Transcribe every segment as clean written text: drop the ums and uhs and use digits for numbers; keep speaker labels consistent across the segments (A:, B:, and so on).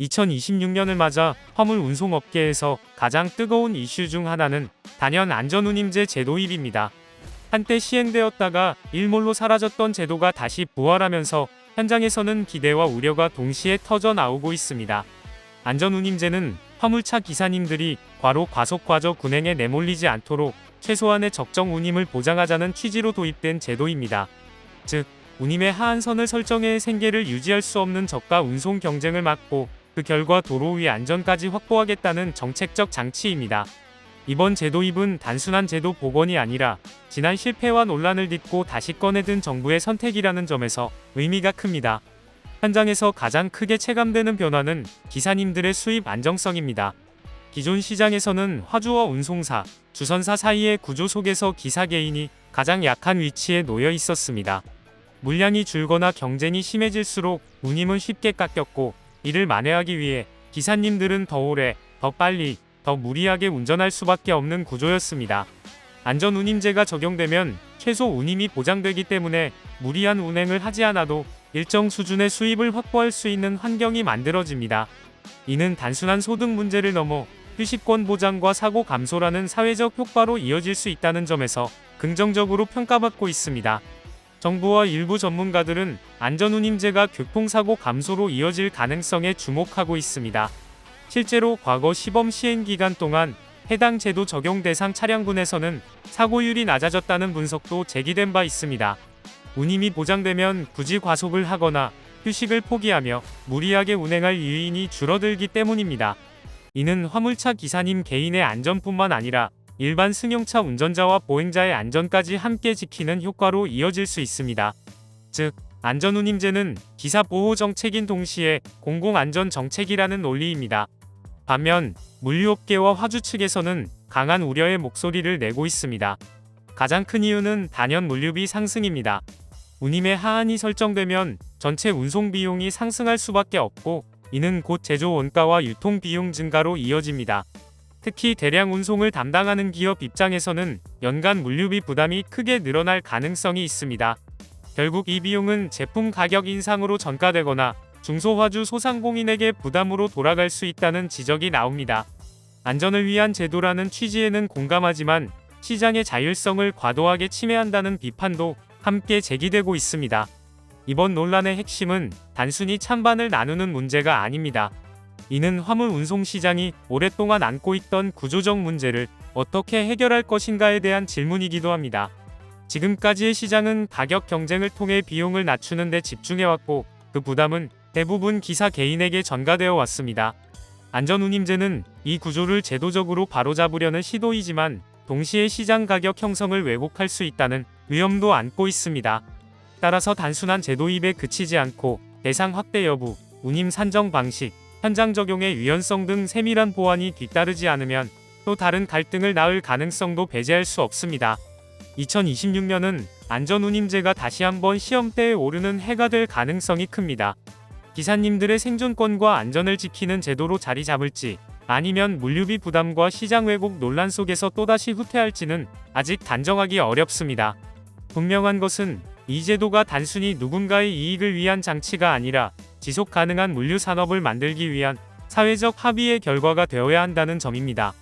A: 2026년을 맞아 화물 운송업계에서 가장 뜨거운 이슈 중 하나는 단연 안전운임제 제도입니다. 한때 시행되었다가 일몰로 사라졌던 제도가 다시 부활하면서 현장에서는 기대와 우려가 동시에 터져 나오고 있습니다. 안전운임제는 화물차 기사님들이 과속 운행에 내몰리지 않도록 최소한의 적정 운임을 보장하자는 취지로 도입된 제도입니다. 즉, 운임의 하한선을 설정해 생계를 유지할 수 없는 저가 운송 경쟁을 막고 그 결과 도로 위 안전까지 확보하겠다는 정책적 장치입니다. 이번 제도입은 단순한 제도 복원이 아니라 지난 실패와 논란을 딛고 다시 꺼내든 정부의 선택이라는 점에서 의미가 큽니다. 현장에서 가장 크게 체감되는 변화는 기사님들의 수입 안정성입니다. 기존 시장에서는 화주와 운송사, 주선사 사이의 구조 속에서 기사 개인이 가장 약한 위치에 놓여 있었습니다. 물량이 줄거나 경쟁이 심해질수록 운임은 쉽게 깎였고, 이를 만회하기 위해 기사님들은 더 오래, 더 빨리, 더 무리하게 운전할 수밖에 없는 구조였습니다. 안전운임제가 적용되면 최소 운임이 보장되기 때문에 무리한 운행을 하지 않아도 일정 수준의 수입을 확보할 수 있는 환경이 만들어집니다. 이는 단순한 소득 문제를 넘어 휴식권 보장과 사고 감소라는 사회적 효과로 이어질 수 있다는 점에서 긍정적으로 평가받고 있습니다. 정부와 일부 전문가들은 안전운임제가 교통사고 감소로 이어질 가능성에 주목하고 있습니다. 실제로 과거 시범 시행 기간 동안 해당 제도 적용 대상 차량군에서는 사고율이 낮아졌다는 분석도 제기된 바 있습니다. 운임이 보장되면 굳이 과속을 하거나 휴식을 포기하며 무리하게 운행할 유인이 줄어들기 때문입니다. 이는 화물차 기사님 개인의 안전뿐만 아니라 일반 승용차 운전자와 보행자의 안전까지 함께 지키는 효과로 이어질 수 있습니다. 즉, 안전운임제는 기사보호 정책인 동시에 공공안전 정책이라는 논리입니다. 반면 물류업계와 화주 측에서는 강한 우려의 목소리를 내고 있습니다. 가장 큰 이유는 단연 물류비 상승입니다. 운임의 하한이 설정되면 전체 운송 비용이 상승할 수밖에 없고, 이는 곧 제조 원가와 유통 비용 증가로 이어집니다. 특히 대량 운송을 담당하는 기업 입장에서는 연간 물류비 부담이 크게 늘어날 가능성이 있습니다. 결국 이 비용은 제품 가격 인상으로 전가되거나 중소화주 소상공인에게 부담으로 돌아갈 수 있다는 지적이 나옵니다. 안전을 위한 제도라는 취지에는 공감하지만 시장의 자율성을 과도하게 침해한다는 비판도 함께 제기되고 있습니다. 이번 논란의 핵심은 단순히 찬반을 나누는 문제가 아닙니다. 이는 화물 운송 시장이 오랫동안 안고 있던 구조적 문제를 어떻게 해결할 것인가에 대한 질문이기도 합니다. 지금까지의 시장은 가격 경쟁을 통해 비용을 낮추는 데 집중해왔고, 그 부담은 대부분 기사 개인에게 전가되어 왔습니다. 안전운임제는 이 구조를 제도적으로 바로잡으려는 시도이지만 동시에 시장 가격 형성을 왜곡할 수 있다는 위험도 안고 있습니다. 따라서 단순한 제도입에 그치지 않고 대상 확대 여부, 운임 산정 방식, 현장 적용의 유연성 등 세밀한 보완이 뒤따르지 않으면 또 다른 갈등을 낳을 가능성도 배제할 수 없습니다. 2026년은 안전운임제가 다시 한번 시험대에 오르는 해가 될 가능성이 큽니다. 기사님들의 생존권과 안전을 지키는 제도로 자리 잡을지, 아니면 물류비 부담과 시장 왜곡 논란 속에서 또다시 후퇴할지는 아직 단정하기 어렵습니다. 분명한 것은 이 제도가 단순히 누군가의 이익을 위한 장치가 아니라 지속 가능한 물류 산업을 만들기 위한 사회적 합의의 결과가 되어야 한다는 점입니다.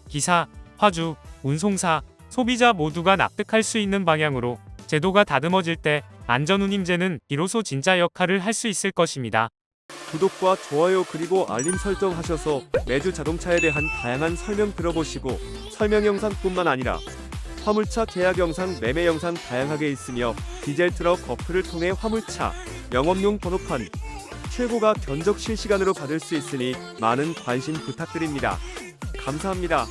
A: 기사, 화주, 운송사, 소비자 모두가 납득할 수 있는 방향으로 제도가 다듬어질 때 안전운임제는 비로소 진짜 역할을 할 수 있을 것입니다.
B: 구독과 좋아요 그리고 알림 설정하셔서 매주 자동차에 대한 다양한 설명 들어보시고 설명 영상뿐만 아니라 화물차 계약 영상, 매매 영상 다양하게 있으며 디젤 트럭 어플을 통해 화물차 영업용 번호판 최고가 견적 실시간으로 받을 수 있으니 많은 관심 부탁드립니다. 감사합니다.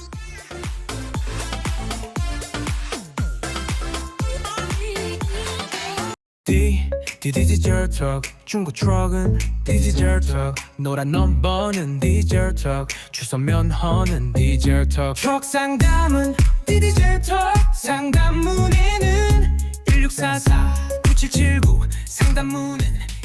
C: 디지털 턱 중고 트럭은 디지털 턱 노란 넘버는 디지털 턱 주소 면허는 디지털 턱 트럭 상담은 디지털 턱 상담 문의는 1644 9779 상담 문의는